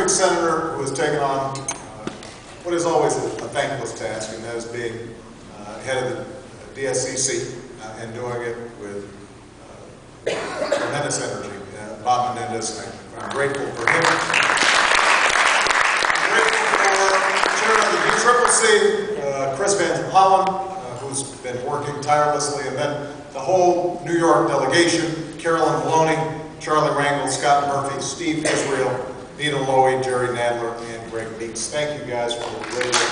terrific senator who has taken on what is always a thankless task, and that is being head of the DSCC and doing it with tremendous energy. Bob Menendez, I'm grateful for him. I'm grateful for Chair of the DCCC, Chris Van Hollen, who's been working tirelessly, and then the whole New York delegation, Carolyn Maloney, Charlie Rangel, Scott Murphy, Steve Israel, Nita Lowy, Jerry Nadler, and Greg Beeks. Thank you guys for the great work.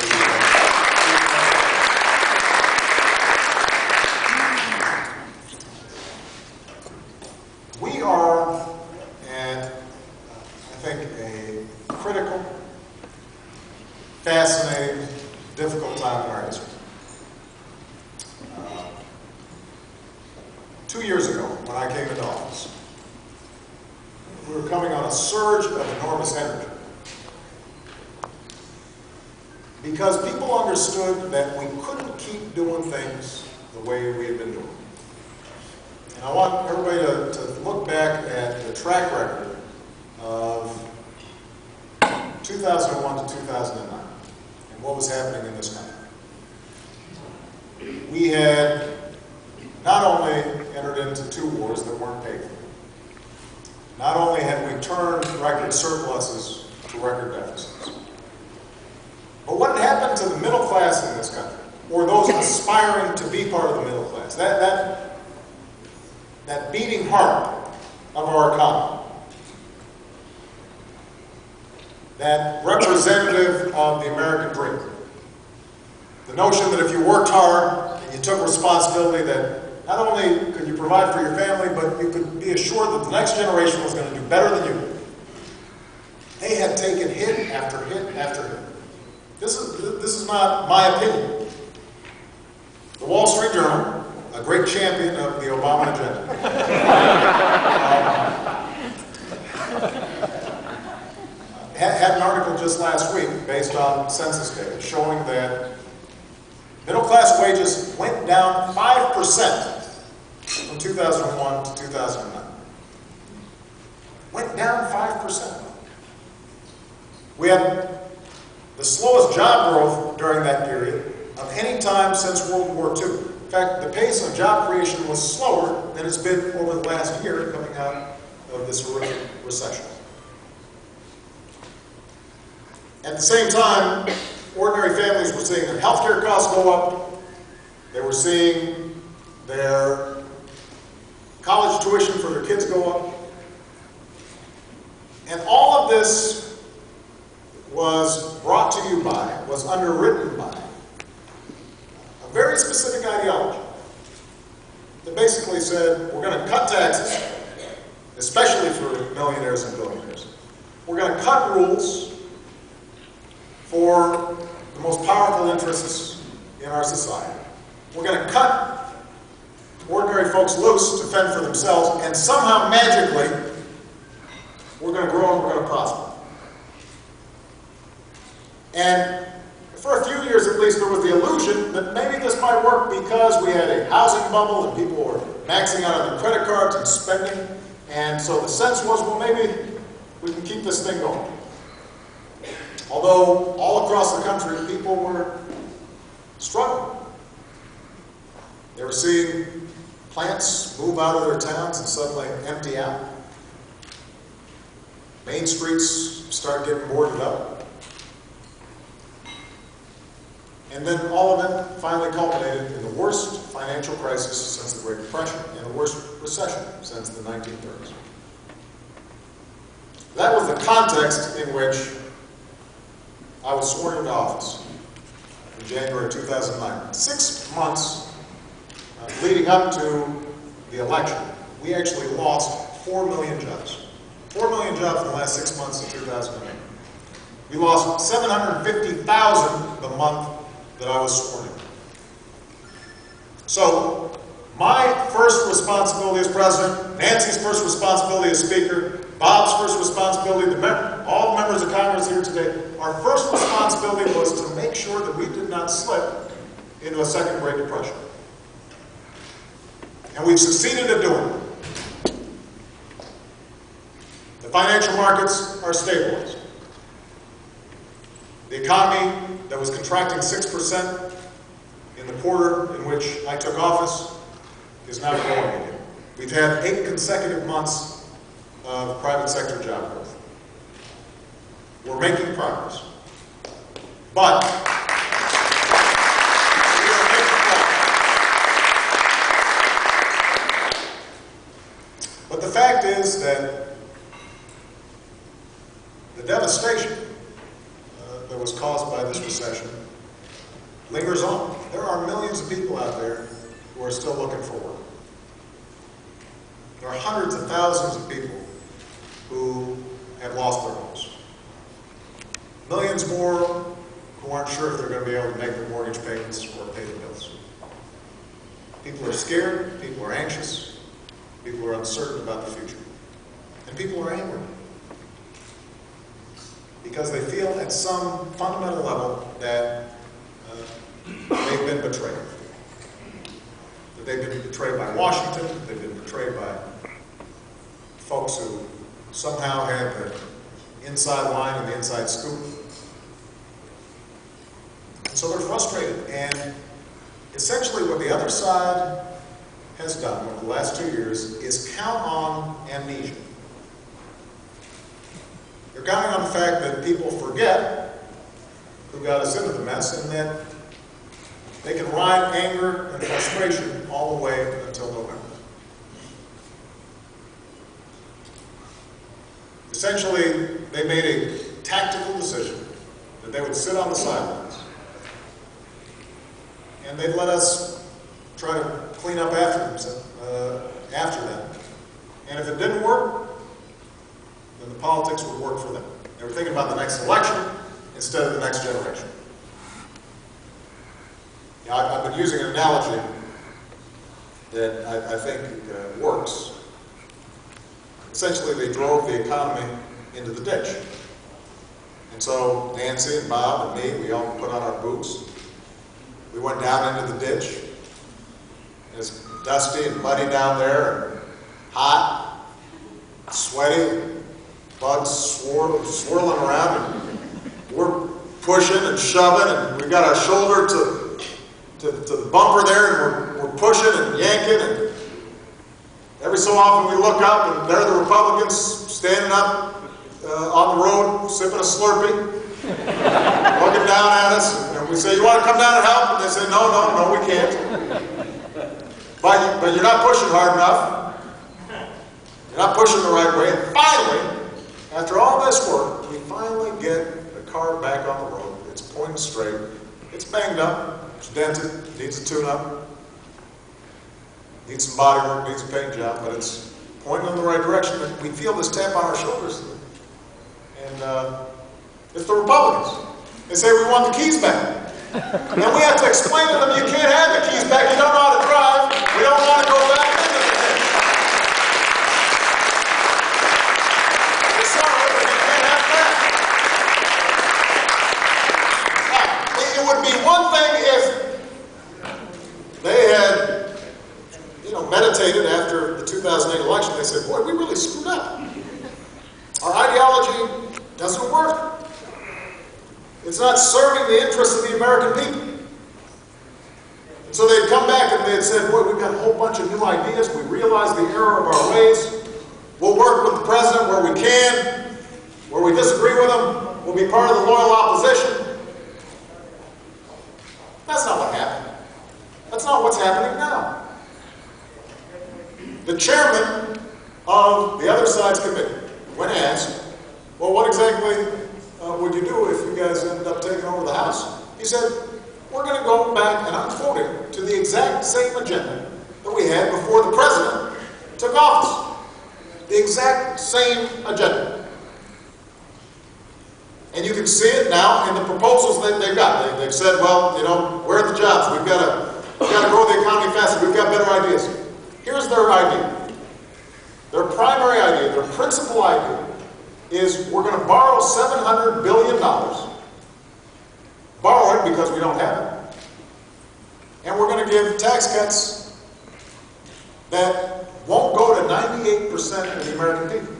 We are at, I think, a critical, fascinating, difficult time in our history. 2 years ago, when I came into office, we were coming on a surge of enormous energy because people understood that we couldn't keep doing things the way we had been doing. And I want everybody to look back at the track record of 2001 to 2009 and what was happening in this country. We had not only entered into 2 wars that weren't paid for, not only had we turned record surpluses to record deficits, but what had happened to the middle class in this country, or those aspiring to be part of the middle class, that beating heart of our economy, that representative of the American dream, the notion that if you worked hard and you took responsibility, that not only could you provide for your family, but you could be assured that the next generation was going to do better than you did. They had taken hit after hit after hit. This is not my opinion. The Wall Street Journal, a great champion of the Obama agenda, had an article just last week based on census data showing that middle-class wages went down 5% from 2001 to 2009. Went down 5%. We had the slowest job growth during that period of any time since World War II. In fact, the pace of job creation was slower than it's been over the last year coming out of this horrific recession. At the same time, ordinary families were seeing their healthcare costs go up. They were seeing their college tuition for their kids go up. And all of this was brought to you by, was underwritten by, a very specific ideology that basically said, we're going to cut taxes, especially for millionaires and billionaires. We're going to cut rules for the most powerful interests in our society. We're going to cut ordinary folks loose to fend for themselves, and somehow, magically, we're going to grow and we're going to prosper. And for a few years at least, there was the illusion that maybe this might work because we had a housing bubble and people were maxing out on their credit cards and spending, and so the sense was, well, maybe we can keep this thing going. Although all across the country, people were struggling. They were seeing plants move out of their towns and suddenly empty out. Main streets start getting boarded up. And then all of it finally culminated in the worst financial crisis since the Great Depression and the worst recession since the 1930s. That was the context in which I was sworn into office in January 2009. 6 months leading up to the election, we actually lost 4 million jobs. 4 million jobs in the last 6 months of 2008. We lost 750,000 the month that I was sworn in. So, my first responsibility as president, Nancy's first responsibility as speaker, Bob's first responsibility, all the members of Congress here today, our first responsibility was to make sure that we did not slip into a second Great Depression. And we've succeeded at doing it. The financial markets are stabilized. The economy that was contracting 6% in the quarter in which I took office is now growing again. We've had 8 consecutive months of private sector job growth. We're making progress. But the fact is that the devastation that was caused by this recession lingers on. There are millions of people out there who are still looking for work. There are hundreds of thousands of people who have lost their homes. Millions more who aren't sure if they're going to be able to make their mortgage payments or pay the bills. People are scared, people are anxious, people are uncertain about the future. And people are angry because they feel at some fundamental level that they've been betrayed. That they've been betrayed by Washington, they've been betrayed by folks who somehow had the inside line and the inside scoop. And so they're frustrated. And essentially what the other side has done over the last 2 years is count on amnesia. They're counting on the fact that people forget who got us into the mess and that they can ride anger and frustration all the way until November. Essentially, they made a tactical decision that they would sit on the sidelines and they'd let us try to clean up after them. And if it didn't work, then the politics would work for them. They were thinking about the next election instead of the next generation. Now, I've been using an analogy that I think works. Essentially, they drove the economy into the ditch. And so Nancy and Bob and me, we all put on our boots. We went down into the ditch. It's dusty and muddy down there, and hot, sweaty, bugs swirling around, and we're pushing and shoving, and we've got our shoulder to the bumper there, and we're pushing and yanking, and every so often we look up, and there are the Republicans standing up on the road, sipping a Slurpee, looking down at us, and we say, "You want to come down and help?" And they say, no, we can't. But you're not pushing hard enough. You're not pushing the right way. And finally, after all this work, we finally get the car back on the road. It's pointing straight. It's banged up. It's dented. Needs a tune-up. Needs some body work. Needs a paint job. But it's pointing in the right direction. And we feel this tap on our shoulders. And it's the Republicans. They say we want the keys back. And then we have to explain to them, you can't have the keys back. You don't know how to drive. We don't want to go back into the ditch. Sorry, you can't have that. Now, it would be one thing if they had, meditated after the 2008 election. They said, boy, we really screwed up. Our ideology doesn't work. It's not serving the interests of the American people. And so they'd come back and they'd said, boy, we've got a whole bunch of new ideas. We realize the error of our ways. We'll work with the president where we can. Where we disagree with him, we'll be part of the loyal opposition. That's not what happened. That's not what's happening now. The chairman of the other side's committee, when asked, well, what exactly would you do if you guys ended up taking over the House? He said, we're going to go back, and I'm quoting, to the exact same agenda that we had before the president took office. The exact same agenda. And you can see it now in the proposals that they've got. They've said, well, where are the jobs? We've got to grow the economy faster. We've got better ideas. Here's their idea. Their primary idea, their principal idea, is we're going to borrow $700 billion. Borrow it because we don't have it. And we're going to give tax cuts that won't go to 98% of the American people.